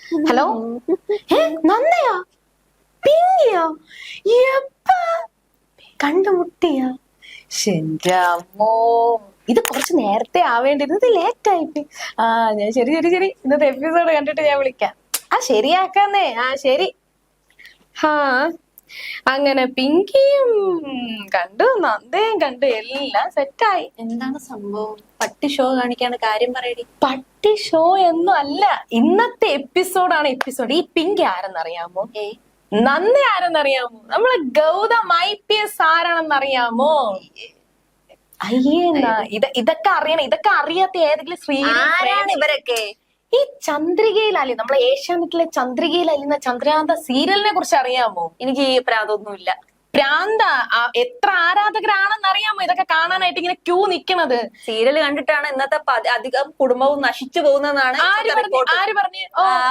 Hello നന്ദയാ പിങ്കിയോ എപ്പ കണ്ടുമുട്ടിയാ എന്റെ അമ്മോ ഇത് കുറച്ച് നേരത്തെ ആവേണ്ടിരുന്നത് ലേറ്റ് ആയിപ്പോയി. ഞാൻ ശരി ശരി ശരി ഇന്നത്തെ എപ്പിസോഡ് കണ്ടിട്ട് ഞാൻ വിളിക്കാം. ശരിയാക്കാന്നേ. ശരി. അങ്ങനെ പിങ്കിയും കണ്ടു, നന്ദയും കണ്ടു, എല്ലാം സെറ്റായി. എന്താണ് സംഭവം? പട്ടി ഷോ കാണിക്കാണ്, കാര്യം പറയടി. പട്ടി ഷോ ഒന്നും അല്ല, ഇന്നത്തെ എപ്പിസോഡാണ് എപ്പിസോഡ്. ഈ പിങ്കി ആരെന്നറിയാമോ? നന്ദി ആരെന്നറിയാമോ? നമ്മളെ ഗൗതം IPS ആരാണെന്നറിയാമോ? അയ്യേ ഇതൊക്കെ അറിയണം. ഇതൊക്കെ അറിയാത്ത ഏതെങ്കിലും സ്ത്രീ ഇവരൊക്കെ ഈ ചന്ദ്രികയിലല്ലേ, നമ്മളെ ഏഷ്യാനെറ്റിലെ ചന്ദ്രികയിലല്ലുന്ന ചന്ദ്രകാന്ത സീരിയലിനെ കുറിച്ച് അറിയാമോ? എനിക്ക് ഈ പ്രാന്തൊന്നുമില്ല. പ്രാന്ത എത്ര ആരാധകരാണെന്ന് അറിയാമോ ഇതൊക്കെ കാണാനായിട്ട് ഇങ്ങനെ ക്യൂ നിക്കണത്? സീരിയൽ കണ്ടിട്ടാണ് ഇന്നത്തെ അധികം കുടുംബവും നശിച്ചു പോകുന്നതാണ്. ആര് പറഞ്ഞു?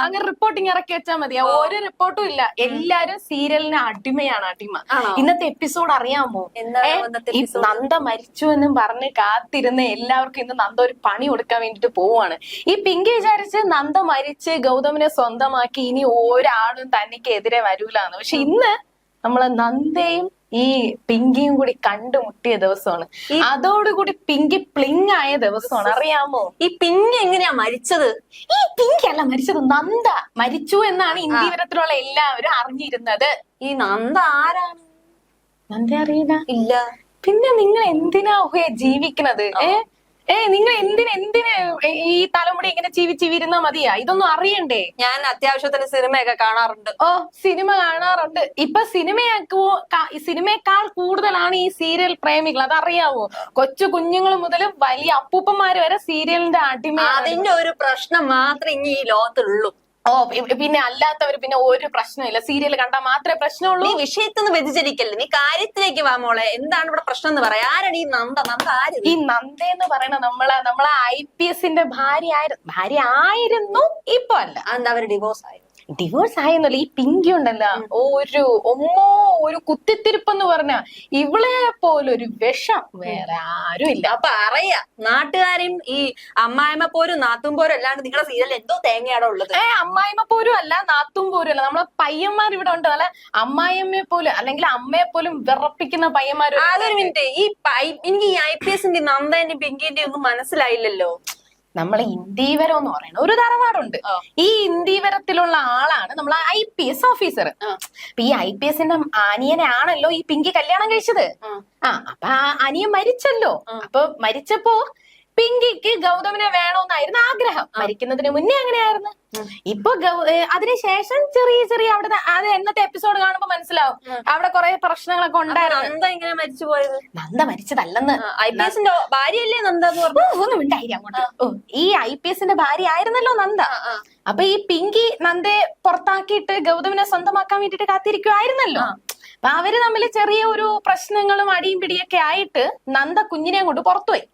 അങ്ങനെ റിപ്പോർട്ടിങ് ഇറക്കി വെച്ചാൽ മതിയാ? ഒരു റിപ്പോർട്ടും ഇല്ല. എല്ലാരും സീരിയലിന് അടിമയാണ്, അടിമ. ഇന്നത്തെ എപ്പിസോഡ് അറിയാമോ? നന്ദ മരിച്ചു എന്നും പറഞ്ഞ് കാത്തിരുന്ന് എല്ലാവർക്കും ഇന്ന് നന്ദ ഒരു പണി കൊടുക്കാൻ വേണ്ടിട്ട് പോവാണ്. ഈ പിങ്കി വിചാരിച്ച് നന്ദ മരിച്ച് ഗൗതമിനെ സ്വന്തമാക്കി ഇനി ഒരാളും തനിക്ക് എതിരെ വരൂലാന്ന്. പക്ഷെ ഇന്ന് നമ്മളെ നന്ദയും ഈ പിങ്കിയും കൂടി കണ്ടുമുട്ടിയ ദിവസമാണ്. അതോടുകൂടി പിങ്കി പ്ലിങ് ആയ ദിവസമാണ്, അറിയാമോ? ഈ പിങ്കി എങ്ങനെയാ മരിച്ചത്? ഈ പിങ്കി അല്ല മരിച്ചത്, നന്ദ മരിച്ചു എന്നാണ് ഇന്ത്യവരത്തിലുള്ള എല്ലാവരും അറിഞ്ഞിരുന്നത്. ഈ നന്ദ ആരാണ്? നന്ദ അറിയില്ല? ഇല്ല. പിന്നെ നിങ്ങൾ എന്തിനാ ജീവിക്കണത്? നിങ്ങൾ എന്തിന് ഈ തലമുടി ഇങ്ങനെ ചിവിരുന്നാ മതിയാ? ഇതൊന്നും അറിയണ്ടേ? ഞാൻ അത്യാവശ്യത്തിന് സിനിമയൊക്കെ കാണാറുണ്ട്. സിനിമ കാണാറുണ്ട്. ഇപ്പൊ സിനിമയെക്കാൾ കൂടുതലാണ് ഈ സീരിയൽ പ്രേമികൾ, അതറിയാവോ? കൊച്ചു കുഞ്ഞുങ്ങൾ മുതൽ വലിയ അപ്പൂപ്പന്മാര് വരെ സീരിയലിന്റെ അടിമ. അതിന്റെ ഒരു പ്രശ്നം മാത്രമേ ഇനി ഈ ലോകത്തുള്ളൂ. പിന്നെ അല്ലാത്തവര് പിന്നെ ഒരു പ്രശ്നമില്ല. സീരിയൽ കണ്ടാൽ മാത്രമേ പ്രശ്നമുള്ളൂ. നീ വിഷയത്തൊന്നും വ്യതിചരിക്കല്ലേ, നീ കാര്യത്തിലേക്ക് വാ മോളെ. എന്താണ് ഇവിടെ പ്രശ്നം എന്ന് പറയാ? ആരാണ് ഈ നന്ദ? നന്ദ ആര്? ഈ നന്ദ എന്ന് പറയുന്ന നമ്മളെ IPS ഭാര്യ ആയിരുന്നു. ഇപ്പൊ അല്ല. എന്താ അവര് ഡിവോഴ്സ് ആയി? ഡിവോഴ്സ് ആയെന്നല്ല, ഈ പിങ്കി ഉണ്ടല്ലോ, ഒരു കുത്തിത്തിരിപ്പെന്ന് പറഞ്ഞ ഇവളെ പോലൊരു വിഷം വേറെ ആരും ഇല്ല. അപ്പൊ അറിയാ നാട്ടുകാരും ഈ അമ്മായിമ്മ പോരും നാത്തും പോരും അല്ലാണ്ട് നിങ്ങളുടെ സീരിയൽ എന്തോ തേങ്ങയാടോ ഉള്ളത്. അമ്മായിമ്മ പോരും അല്ല, നാത്തും പോരും അല്ല. നമ്മളെ പയ്യന്മാർ ഇവിടെ ഉണ്ട്, നല്ല അമ്മായിയമ്മയെ പോലും അല്ലെങ്കിൽ അമ്മയെ പോലും വിറപ്പിക്കുന്ന പയ്യന്മാർ. അതൊരു മിനിറ്റ്, എനിക്ക് ഈ IPS നന്ദന്റെ പിങ്കിന്റെ ഒന്നും മനസ്സിലായില്ലല്ലോ. നമ്മളെ ഇന്ദീവരം എന്ന് പറയുന്ന ഒരു തറവാടുണ്ട്. ഈ ഇന്ദീവരത്തിലുള്ള ആളാണ് നമ്മളെ IPS ഓഫീസർ. അപ്പൊ ഈ IPS അനിയനെ ആണല്ലോ ഈ പിങ്കി കല്യാണം കഴിച്ചത്. അപ്പൊ അനിയൻ മരിച്ചല്ലോ. അപ്പൊ മരിച്ചപ്പോ പിങ്കിക്ക് ഗൗതമിനെ വേണമെന്നായിരുന്നു ആഗ്രഹം. മരിക്കുന്നതിന് മുന്നേ അങ്ങനെയായിരുന്നു. ഇപ്പൊ അതിനുശേഷം ചെറിയ അവിടെ അത് എന്നത്തെ എപ്പിസോഡ് കാണുമ്പോ മനസ്സിലാവും അവിടെ കുറെ പ്രശ്നങ്ങളൊക്കെ ഉണ്ടായിരുന്നു. നന്ദ ഇങ്ങനെ മരിച്ചു പോയത്? നന്ദ മരിച്ചതല്ലെന്ന്. IPS ഭാര്യയല്ലേ നന്ദ എന്ന് പറഞ്ഞു? ഒന്നും ഉണ്ടായില്ല അങ്ങോട്ട്. ഈ IPS ഭാര്യ ആയിരുന്നല്ലോ നന്ദ. അപ്പൊ ഈ പിങ്കി നന്ദയെ പുറത്താക്കിയിട്ട് ഗൗതമിനെ സ്വന്തമാക്കാൻ വേണ്ടിട്ട് കാത്തിരിക്കുവായിരുന്നല്ലോ. അപ്പൊ അവര് തമ്മിൽ ചെറിയ ഒരു പ്രശ്നങ്ങളും അടിയും പിടിയൊക്കെ ആയിട്ട് നന്ദ കുഞ്ഞിനെ കൊണ്ട് പുറത്തുപോയി.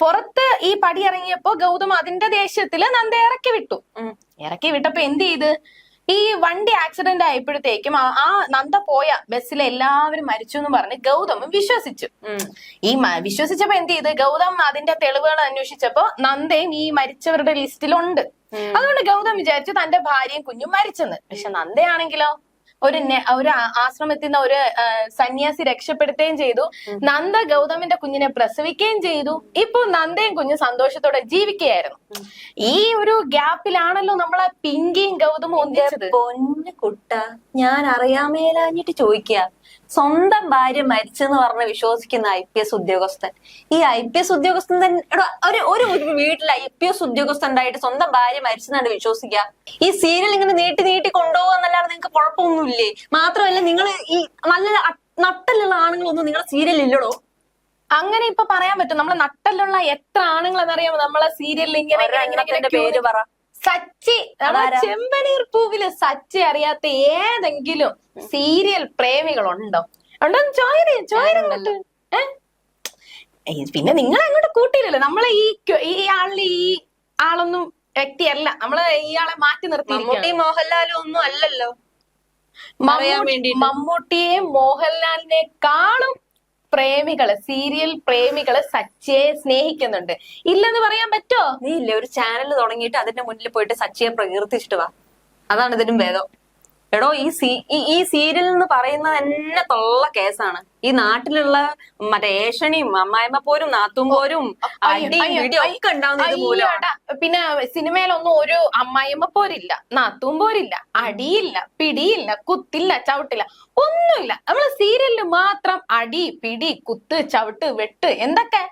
പുറത്ത് ഈ പടി ഇറങ്ങിയപ്പോ ഗൗതം അതിന്റെ ദേഷ്യത്തില് നന്ദ ഇറക്കി വിട്ടപ്പോ എന്ത് ചെയ്ത്, ഈ വണ്ടി ആക്സിഡന്റ് ആയപ്പോഴത്തേക്കും ആ നന്ദ പോയ ബസ്സിലെ എല്ലാവരും മരിച്ചു എന്ന് പറഞ്ഞ് ഗൗതമും വിശ്വസിച്ചു. വിശ്വസിച്ചപ്പോ എന്ത് ചെയ്ത്, ഗൗതം അതിന്റെ തെളിവുകൾ അന്വേഷിച്ചപ്പോ നന്ദയും ഈ മരിച്ചവരുടെ ലിസ്റ്റിലുണ്ട്. അതുകൊണ്ട് ഗൗതം വിചാരിച്ചു തന്റെ ഭാര്യയും കുഞ്ഞും മരിച്ചെന്ന്. പക്ഷെ നന്ദയാണെങ്കിലോ ഒരു ആശ്രമത്തിൽ നിന്ന് ഒരു സന്യാസി രക്ഷപ്പെടുത്തുകയും ചെയ്തു. നന്ദ ഗൗതമിന്റെ കുഞ്ഞിനെ പ്രസവിക്കുകയും ചെയ്തു. ഇപ്പൊ നന്ദയും കുഞ്ഞും സന്തോഷത്തോടെ ജീവിക്കുകയായിരുന്നു. ഈ ഒരു ഗ്യാപ്പിലാണല്ലോ നമ്മളെ പിങ്കിയും ഗൗതമും ഒന്നിച്ചത്. പൊന്നു കുട്ട, ഞാൻ അറിയാമേലാഞ്ഞിട്ട് ചോദിക്കുക, സ്വന്തം ഭാര്യ മരിച്ചെന്ന് പറഞ്ഞ് വിശ്വസിക്കുന്ന IPS ഉദ്യോഗസ്ഥൻ, ഈ IPS ഉദ്യോഗസ്ഥൻ തന്നെ ഒരു വീട്ടിൽ IPS ഉദ്യോഗസ്ഥൻ ഉണ്ടായിട്ട് സ്വന്തം ഭാര്യ മരിച്ചെന്നാണ് വിശ്വസിക്കുക? ഈ സീരിയൽ ഇങ്ങനെ നീട്ടി കൊണ്ടുപോകാന്നല്ലാതെ നിങ്ങൾക്ക് കുഴപ്പമൊന്നുമില്ലേ? മാത്രമല്ല നിങ്ങൾ ഈ നല്ല നട്ടലുള്ള ആണുങ്ങളൊന്നും നിങ്ങളുടെ സീരിയലിൽ ഇല്ലടോ. അങ്ങനെ ഇപ്പൊ പറയാൻ പറ്റും? നമ്മളെ നട്ടലുള്ള എത്ര ആണുങ്ങൾ എന്നറിയാമോ നമ്മളെ സീരിയലിൽ? ഇങ്ങനെ പേര് പറ. സച്ചി, ചെമ്പനീർ പൂവില് സച്ചി അറിയാത്ത ഏതെങ്കിലും സീരിയൽ പ്രേമികളുണ്ടോ? ഉണ്ടോന്ന് ചോദിക്കുന്നുണ്ട്. പിന്നെ നിങ്ങൾ അങ്ങോട്ട് കൂട്ടിയില്ലല്ലോ. നമ്മളെ ഈ ആളൊന്നും വ്യക്തിയല്ല, നമ്മള് ഇയാളെ മാറ്റി നിർത്തി. മോഹൻലാലും ഒന്നും അല്ലല്ലോ. മമ്മൂട്ടിയെ മോഹൻലാലിനെക്കാളും സീരിയൽ പ്രേമികള് സച്ചിയെ സ്നേഹിക്കുന്നുണ്ട്. ഇല്ലെന്ന് പറയാൻ പറ്റോ? നീ ഇല്ലേ ഒരു ചാനൽ തുടങ്ങിയിട്ട് അതിന്റെ മുന്നിൽ പോയിട്ട് സച്ചിയെ പ്രകീർത്തിച്ചിട്ട് വാ. അതാണ് ഇതിനും ഭേദം. എടോ ഈ സീരിയൽ എന്ന് പറയുന്നത് തന്നെ തൊള്ള കേസാണ്. ഈ നാട്ടിലുള്ള മറ്റേ ഏഷണിയും അമ്മായിമ്മ പോരും നാത്തും പോരും അടിയും ഇടിയും ഒക്കെ ഉണ്ടാവുന്നത് മൂലമാണ്. പിന്നെ സിനിമയിലൊന്നും ഒരു അമ്മായിമ്മ പോരില്ല, നാത്തും പോരില്ല, അടിയില്ല, പിടിയില്ല, കുത്തില്ല, ചവിട്ടില്ല, ഒന്നുമില്ല. നമ്മള് സീരിയലില് മാത്രം അടി, പിടി, കുത്ത്, ചവിട്ട്, വെട്ട്, എന്തൊക്കെ.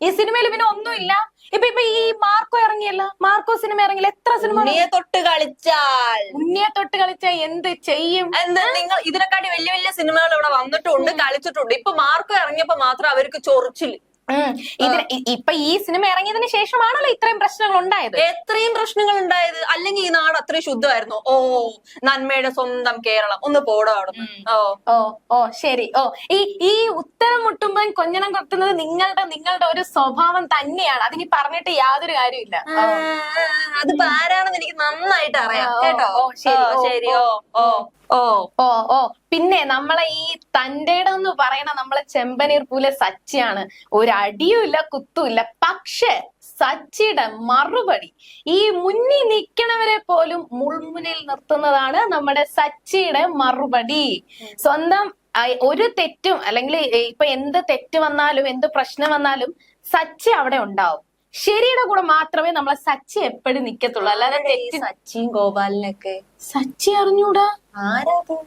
ഈ സിനിമയിൽ പിന്നെ ഒന്നുമില്ല. ഇപ്പൊ ഈ മാർക്കോ ഇറങ്ങിയല്ല, മാർക്കോ സിനിമ ഇറങ്ങില്ല. എത്ര സിനിമ ഉണ്ണിയെ തൊട്ട് കളിച്ചാൽ എന്ത് ചെയ്യും? നിങ്ങൾ ഇതിനെക്കാട്ടി വലിയ വലിയ സിനിമകൾ ഇവിടെ വന്നിട്ടുണ്ട്, കളിച്ചിട്ടുണ്ട്. ഇപ്പൊ മാർക്കോ ഇറങ്ങിയപ്പോ മാത്രം അവർക്ക് ചൊറിച്ചില്. ഇപ്പൊ ഈ സിനിമ ഇറങ്ങിയതിന് ശേഷമാണല്ലോ ഇത്രയും പ്രശ്നങ്ങൾ ഉണ്ടായത്. എത്രയും പ്രശ്നങ്ങൾ ഉണ്ടായത്. അല്ലെങ്കിൽ ഈ നാട് അത്രയും ശുദ്ധമായിരുന്നു. ഓ, നന്മയുടെ സ്വന്തം കേരളം, ഒന്ന് പോടാടും. ഓ ശരി. ഈ ഉത്തരം മുട്ടുമ്പോൾ കൊഞ്ഞണം കൊത്തുന്നത് നിങ്ങളുടെ ഒരു സ്വഭാവം തന്നെയാണ്. അതിനി പറഞ്ഞിട്ട് യാതൊരു കാര്യമില്ല. അതിപ്പോ ആരാണെന്ന് എനിക്ക് നന്നായിട്ട് അറിയാം കേട്ടോ. ശരി. പിന്നെ നമ്മളെ ഈ തന്റേടെന്ന് പറയണ നമ്മളെ ചെമ്പനീർ പൂലെ സച്ചിയാണ്. ഒരു അടിയുമില്ല, കുത്തുമില്ല. പക്ഷെ സച്ചിയുടെ മറുപടി ഈ മുന്നിൽ നിൽക്കണവരെ പോലും മുൾമുനിൽ നിർത്തുന്നതാണ് നമ്മുടെ സച്ചിയുടെ മറുപടി. സ്വന്തം ഒരു തെറ്റും അല്ലെങ്കിൽ ഇപ്പൊ എന്ത് തെറ്റ് വന്നാലും എന്ത് പ്രശ്നം വന്നാലും സച്ചി അവിടെ ഉണ്ടാവും. ശരിയുടെ കൂടെ മാത്രമേ നമ്മളെ സച്ചി എപ്പോഴും നിക്കത്തുള്ളൂ. അല്ലാതെ സച്ചിയും ഗോപാലിനൊക്കെ സച്ചി അറിഞ്ഞൂടാ.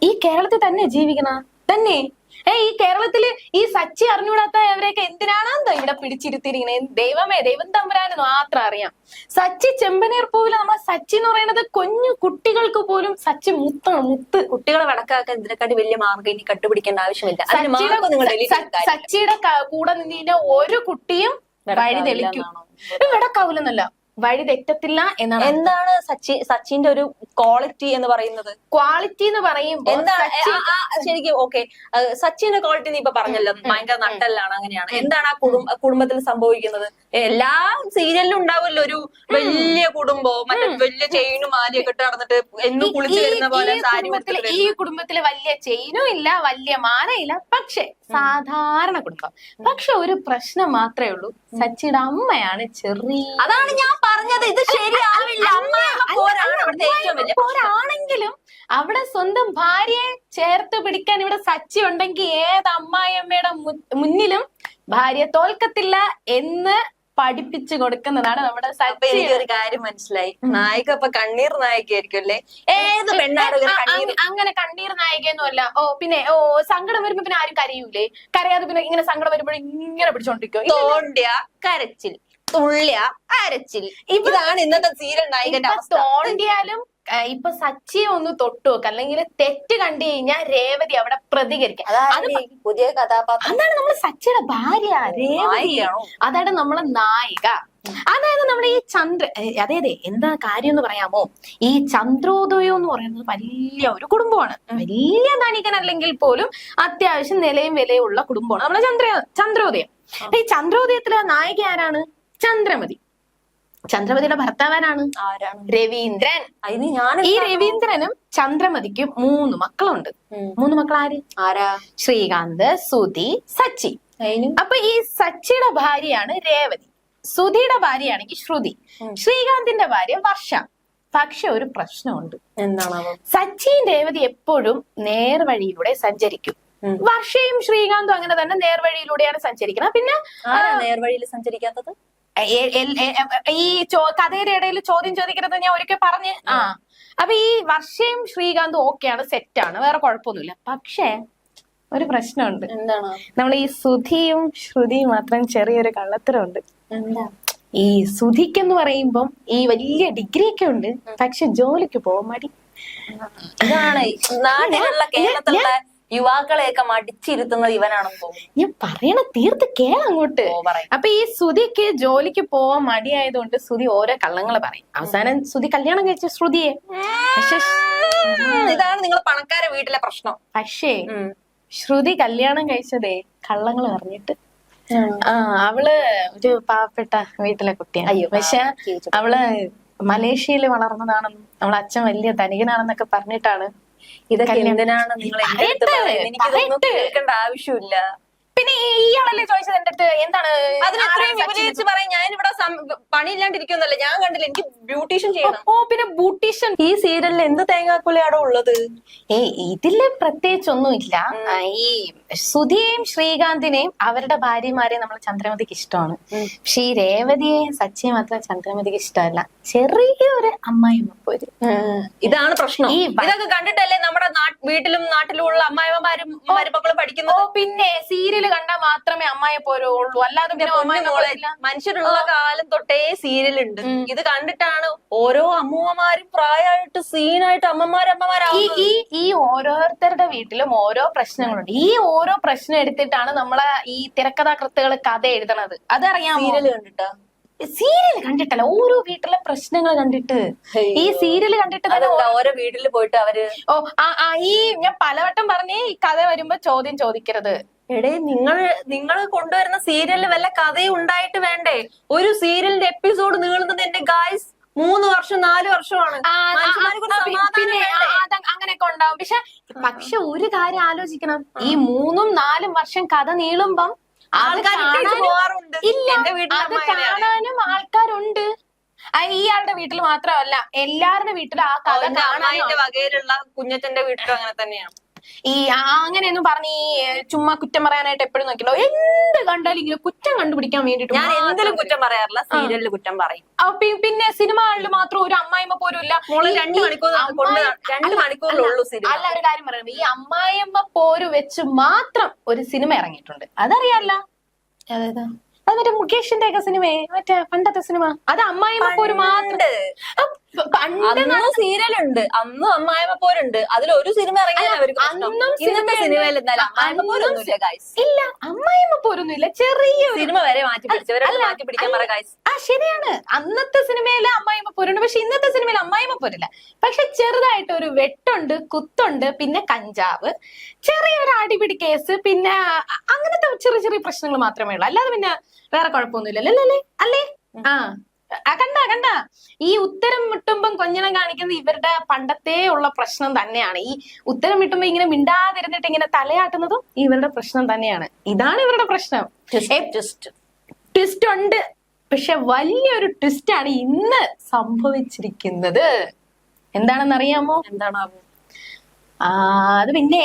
ഈ കേരളത്തിൽ തന്നെ ജീവിക്കണ തന്നെ. ഈ കേരളത്തില് ഈ സച്ചി അറിഞ്ഞൂടാത്ത അവരെയൊക്കെ എന്തിനാണെന്തോ ഇവിടെ പിടിച്ചിരുത്തിരിക്കണേ. ദൈവം തമ്പുരാന് മാത്രം അറിയാം. സച്ചി ചെമ്പനീർ പൂവില് നമ്മളെ സച്ചി എന്ന് പറയുന്നത് കുഞ്ഞു കുട്ടികൾക്ക് പോലും സച്ചി മുത്ത്. കുട്ടികളെ വടക്കാക്കാൻ ഇതിനെക്കാട്ടി വലിയ മാർഗം ഇനി കണ്ടുപിടിക്കേണ്ട ആവശ്യമില്ല. സച്ചിയുടെ കൂടെ നിന്നിന്റെ ഒരു കുട്ടിയും വഴി തെളിക്കും. വെടക്കാവൂലെന്നല്ല, വഴി തെറ്റത്തില്ല എന്നാണ്. എന്താണ് സച്ചിന്റെ ഒരു ക്വാളിറ്റി എന്ന് പറയുന്നത്? ക്വാളിറ്റി എന്ന് പറയുമ്പോൾ എന്താണ് ശരിക്കും? ഓക്കെ, സച്ചിന്റെ ക്വാളിറ്റി നീ ഇപ്പൊ പറഞ്ഞല്ലോ, ഭയങ്കര നട്ടല്ലാണ്, അങ്ങനെയാണ്. എന്താണ് ആ കുടുംബത്തിൽ സംഭവിക്കുന്നത്? എല്ലാ സീരിയലിലും ഉണ്ടാവുമല്ലോ ഒരു വലിയ കുടുംബം, മറ്റേ വലിയ ചെയിനും മാലയൊക്കെ ഇട്ട് നടന്നിട്ട് എന്നും കുളിച്ചു വരുന്ന പോലെ. ഈ കുടുംബത്തില് വലിയ ചെയിനും ഇല്ല, വലിയ മാലയില്ല, പക്ഷെ സാധാരണ കുടുംബം. പക്ഷെ ഒരു പ്രശ്നം മാത്രമേ ഉള്ളൂ, സച്ചിയുടെ അമ്മയാണ് ചെറിയ. അതാണ് ഞാൻ പറഞ്ഞത്, ഇത് ശരിയാവില്ല. പോരാണെങ്കിലും അവിടെ സ്വന്തം ഭാര്യയെ ചേർത്ത് പിടിക്കാൻ ഇവിടെ സച്ചി ഉണ്ടെങ്കിൽ ഏത് അമ്മായിയമ്മയുടെ മുന്നിലും ഭാര്യ തോൽക്കത്തില്ല എന്ന് പഠിപ്പിച്ചു കൊടുക്കുന്നതാണ് നമ്മുടെ സച്ചി. എനിക്കൊരു കാര്യം മനസ്സിലായി, നായിക അപ്പൊ കണ്ണീർ നായികയായിരിക്കും അല്ലേ? ഏത് പെണ്ണാണ് അങ്ങനെ കണ്ണീർ നായികയൊന്നുമല്ല. പിന്നെ സങ്കടം വരുമ്പോ പിന്നെ ആരും കരയൂലേ? കരയാതെ പിന്നെ ഇങ്ങനെ സങ്കടം വരുമ്പോഴും ഇങ്ങനെ പിടിച്ചോണ്ടിരിക്കും. തോണ്ടിയ കരച്ചിൽ, തുള്ളിയ അരച്ചിൽ. ഇതാണ് ഇന്നത്തെ സീരിയൽ നായികന്റെ അവസ്ഥ. തോണ്ടിയാലും ഇപ്പൊ സച്ചിയെ ഒന്ന് തൊട്ടു നോക്ക്, അല്ലെങ്കിൽ തെറ്റ് കണ്ടു കഴിഞ്ഞാൽ രേവതി അവിടെ പ്രതികരിക്കാം. പുതിയ കഥാപാത്രം അതാണ് നമ്മള് സച്ചിയുടെ ഭാര്യ രേവതി, അതാണ് നമ്മളെ നായിക. അതായത് നമ്മുടെ ഈ അതെ എന്താ കാര്യം എന്ന് പറയാമോ? ഈ ചന്ദ്രോദയം എന്ന് പറയുന്നത് വലിയ ഒരു കുടുംബമാണ്. വലിയ ധനികൻ അല്ലെങ്കിൽ പോലും അത്യാവശ്യം നിലയും വിലയും ഉള്ള കുടുംബമാണ് നമ്മുടെ ചന്ദ്രോദയം. ഈ ചന്ദ്രോദയത്തിലെ നായിക ആരാണ്? ചന്ദ്രമതി. ചന്ദ്രമതിയുടെ ഭർത്താവാനാണ് രവീന്ദ്രൻ. ഈ രവീന്ദ്രനും ചന്ദ്രമതിക്കും 3 മക്കളുണ്ട്. 3 മക്കൾ ആരാ? ശ്രീകാന്ത്, സുധി, സച്ചി. അപ്പൊ ഈ സച്ചിയുടെ ഭാര്യയാണ് രേവതി, സുധിയുടെ ഭാര്യയാണെങ്കിൽ ശ്രുതി, ശ്രീകാന്തിന്റെ ഭാര്യ വർഷ. പക്ഷെ ഒരു പ്രശ്നമുണ്ട്. എന്താണ്? സച്ചിയും രേവതി എപ്പോഴും നേർവഴിയിലൂടെ സഞ്ചരിക്കും. വർഷയും ശ്രീകാന്തും അങ്ങനെ തന്നെ നേർവഴിയിലൂടെയാണ് സഞ്ചരിക്കുന്നത്. പിന്നെ നേർവഴിയിൽ സഞ്ചരിക്കാത്തത് ഈ കഥയുടെ ഇടയിൽ ചോദ്യം ചോദിക്കരുത് ഞാൻ ഒരിക്കൽ പറഞ്ഞ്. അപ്പൊ ഈ വർഷയും ശ്രീകാന്തും ഓക്കെയാണ്, സെറ്റാണ്, വേറെ കുഴപ്പമൊന്നുമില്ല. പക്ഷെ ഒരു പ്രശ്നമുണ്ട്. എന്താണ്? നമ്മൾ ഈ സുധിയും ശ്രുതിയും മാത്രം ചെറിയൊരു കള്ളത്തരമുണ്ട്. ഈ സുധിക്കെന്ന് പറയുമ്പം ഈ വലിയ ഡിഗ്രി ഒക്കെ ഉണ്ട്, പക്ഷെ ജോലിക്ക് പോകാൻ മടി. ഇതാണ് നാട്ടിലുള്ള കേരളത്തിലുള്ള യുവാക്കളെയൊക്കെ മടിച്ചിരുത്തുന്നത് ഇവനാണെന്ന് തോന്നുന്നു. ഞാൻ പറയണ തീർത്ത് കേളങ്ങോട്ട്. അപ്പൊ ഈ സുധിക്ക് ജോലിക്ക് പോവാൻ മടിയായതുകൊണ്ട് സുധി ഓരോ കള്ളങ്ങൾ പറയും. അവസാനം സുധി കല്യാണം കഴിച്ച ശ്രുതിയെ. ഇതാണ് നിങ്ങൾ പണക്കാരെ വീട്ടിലെ പ്രശ്നം. പക്ഷേ ശ്രുതി കല്യാണം കഴിച്ചതേ കള്ളങ്ങൾ പറഞ്ഞിട്ട്. അവള് ഒരു പാവപ്പെട്ട വീട്ടിലെ കുട്ടിയാണ്. പക്ഷെ അവള് മലേഷ്യയിൽ വളർന്നതാണെന്നും അവളെ അച്ഛൻ വലിയ ധനികനാണെന്നൊക്കെ പറഞ്ഞിട്ടാണ് ഇതൊക്കെ എന്തിനാണ് നിങ്ങൾ കേൾക്കേണ്ട ആവശ്യമില്ല. പിന്നെ ഇയാളല്ലേ ചോദിച്ചത് എന്റെ അടുത്ത് എന്താണ് അതിന് എത്രയും വിപുലീകരിച്ച് പറയാം. ഞാനിവിടെ പണിയില്ലാണ്ടിരിക്കുന്നല്ലേ, ഞാൻ കണ്ടില്ല, എനിക്ക് ബ്യൂട്ടീഷ്യൻ ചെയ്യണം. ഓ പിന്നെ ബ്യൂട്ടീഷ്യൻ. ഈ സീരിയലിൽ എന്ത് തേങ്ങാക്കൊലയാടോ ഉള്ളത്? ഇതില് പ്രത്യേകിച്ചൊന്നും ഇല്ല. ഈ സുധിയെയും ശ്രീകാന്തിനെയും അവരുടെ ഭാര്യമാരെയും നമ്മൾ ചന്ദ്രമതിക്ക് ഇഷ്ടമാണ്. പക്ഷെ ഈ രേവതിയെയും സച്ചിയെ മാത്രം ചന്ദ്രമതിക്ക് ഇഷ്ടമല്ല. ചെറിയൊരു അമ്മായിമ്മ പോര്. ഇതാണ് പ്രശ്നം. ഇതൊക്കെ കണ്ടിട്ടല്ലേ നമ്മുടെ വീട്ടിലും നാട്ടിലും ഉള്ള അമ്മായിമാരും മരുമക്കളും പഠിക്കുന്നത്. പിന്നെ സീരിയല് കണ്ടാൽ മാത്രമേ അമ്മായി പോരുള്ളൂ, അല്ലാതെ പിന്നെ മനുഷ്യരുള്ള കാലം തൊട്ടേ സീരിയൽ ഉണ്ട്. ഇത് കണ്ടിട്ടാണ് ഓരോ അമ്മൂമ്മമാരും പ്രായമായിട്ട് സീനായിട്ട് അമ്മമാരാവും. ഈ ഓരോരുത്തരുടെ വീട്ടിലും ഓരോ പ്രശ്നങ്ങളുണ്ട്. ഈ ഓരോ പ്രശ്നം എടുത്തിട്ടാണ് നമ്മളെ ഈ തിരക്കഥാകൃത്തുകൾ കഥ എഴുതണത്. അതറിയാം. സീരിയൽ കണ്ടിട്ടാ? സീരിയൽ കണ്ടിട്ടല്ല, ഓരോ വീട്ടിലെ പ്രശ്നങ്ങൾ കണ്ടിട്ട്. ഈ സീരിയൽ കണ്ടിട്ട് ഓരോ വീട്ടിൽ പോയിട്ട് അവര് ഈ ഞാൻ പലവട്ടം പറഞ്ഞേ ഈ കഥ വരുമ്പോ ചോദ്യം ചോദിക്കരുത്. എടേ, നിങ്ങൾ കൊണ്ടുവരുന്ന സീരിയലിൽ വല്ല കഥയും ഉണ്ടായിട്ട് വേണ്ടേ? ഒരു സീരിയലിന്റെ എപ്പിസോഡ് നീളുന്നത് എന്റെ ഗായ്സ് 3 വർഷം 4 വർഷമാണ്. പിന്നെ അങ്ങനെയൊക്കെ ഉണ്ടാവും. പക്ഷെ ഒരു കാര്യം ആലോചിക്കണം, ഈ 3 4 വർഷം കഥ നീളുമ്പം പോവാറുണ്ട്. അത് കാണാനും ആൾക്കാരുണ്ട്. ഇയാളുടെ വീട്ടിൽ മാത്രമല്ല, എല്ലാവരുടെ വീട്ടിലും ആ കഥ കാണാൻ വകയിലുള്ള കുഞ്ഞച്ചന്റെ വീട്ടിലും അങ്ങനെ തന്നെയാണ്. ഈ അങ്ങനെയൊന്നും പറഞ്ഞ് ഈ ചുമ്മാ കുറ്റം പറയാനായിട്ട് എപ്പോഴും നോക്കില്ലോ. എന്ത് കണ്ടാലും ഇങ്ങനെ കുറ്റം കണ്ടുപിടിക്കാൻ വേണ്ടിട്ട് ഞാൻ എന്തെങ്കിലും കുറ്റം പറയാറില്ല, സീരിയലിൽ കുറ്റം പറയും. പിന്നെ സിനിമകളിൽ മാത്രം ഒരു അമ്മായിമ്മ പോലും ഇല്ല. 2 മണിക്കൂറിലുള്ളൂ സിനിമ. അല്ല, ഒരു കാര്യം പറയുന്നത്, ഈ അമ്മായിമ്മ പോര് വെച്ച് മാത്രം ഒരു സിനിമ ഇറങ്ങിയിട്ടുണ്ട്. അതറിയാല്ല? അതായത് അത് മറ്റേ മുകേഷിന്റെ ഒക്കെ സിനിമ, മറ്റേ പണ്ടത്തെ സിനിമ. അത് അമ്മായിമ്മ പോര് മാത്രം. പണ്ട് സീരിയലുണ്ട്, അന്നും അമ്മായിമ്മ പോരുണ്ട്. അതിലൊരു സിനിമ ഇറങ്ങിയാൽ സിനിമയിൽ ഇല്ല, അമ്മായിമ്മ പോരൊന്നും ഇല്ല. ചെറിയ സിനിമ വരെ മാറ്റി പിടിക്കാൻ പറ ഗൈസ്. ശരിയാണ്, അന്നത്തെ സിനിമയില് അമ്മായിമ്മ പോരുണ്ട്. പക്ഷെ ഇന്നത്തെ സിനിമയിൽ അമ്മായിമ്മ പോരില്ല. പക്ഷെ ചെറുതായിട്ട് ഒരു വെട്ടുണ്ട്, കുത്തുണ്ട്, പിന്നെ കഞ്ചാവ്, ചെറിയൊരു അടിപിടി കേസ്, പിന്നെ അങ്ങനത്തെ ചെറിയ ചെറിയ പ്രശ്നങ്ങൾ മാത്രമേ ഉള്ളൂ. അല്ലാതെ പിന്നെ വേറെ കുഴപ്പമൊന്നുമില്ലല്ലോ അല്ലേ? കണ്ട ഈ ഉത്തരം മുട്ടുമ്പം കൊഞ്ഞണം കാണിക്കുന്നത് ഇവരുടെ പണ്ടത്തെ ഉള്ള പ്രശ്നം തന്നെയാണ്. ഈ ഉത്തരം മുട്ടുമ്പോ ഇങ്ങനെ മിണ്ടാതിരുന്നിട്ട് ഇങ്ങനെ തലയാട്ടുന്നതും ഇവരുടെ പ്രശ്നം തന്നെയാണ്. ഇതാണ് ഇവരുടെ പ്രശ്നം. ട്വിസ്റ്റ് ഉണ്ട്, പക്ഷെ വലിയൊരു ട്വിസ്റ്റ് ആണ് ഇന്ന് സംഭവിച്ചിരിക്കുന്നത്. എന്താണെന്ന് അറിയാമോ? എന്താണാവോ? അത് പിന്നെ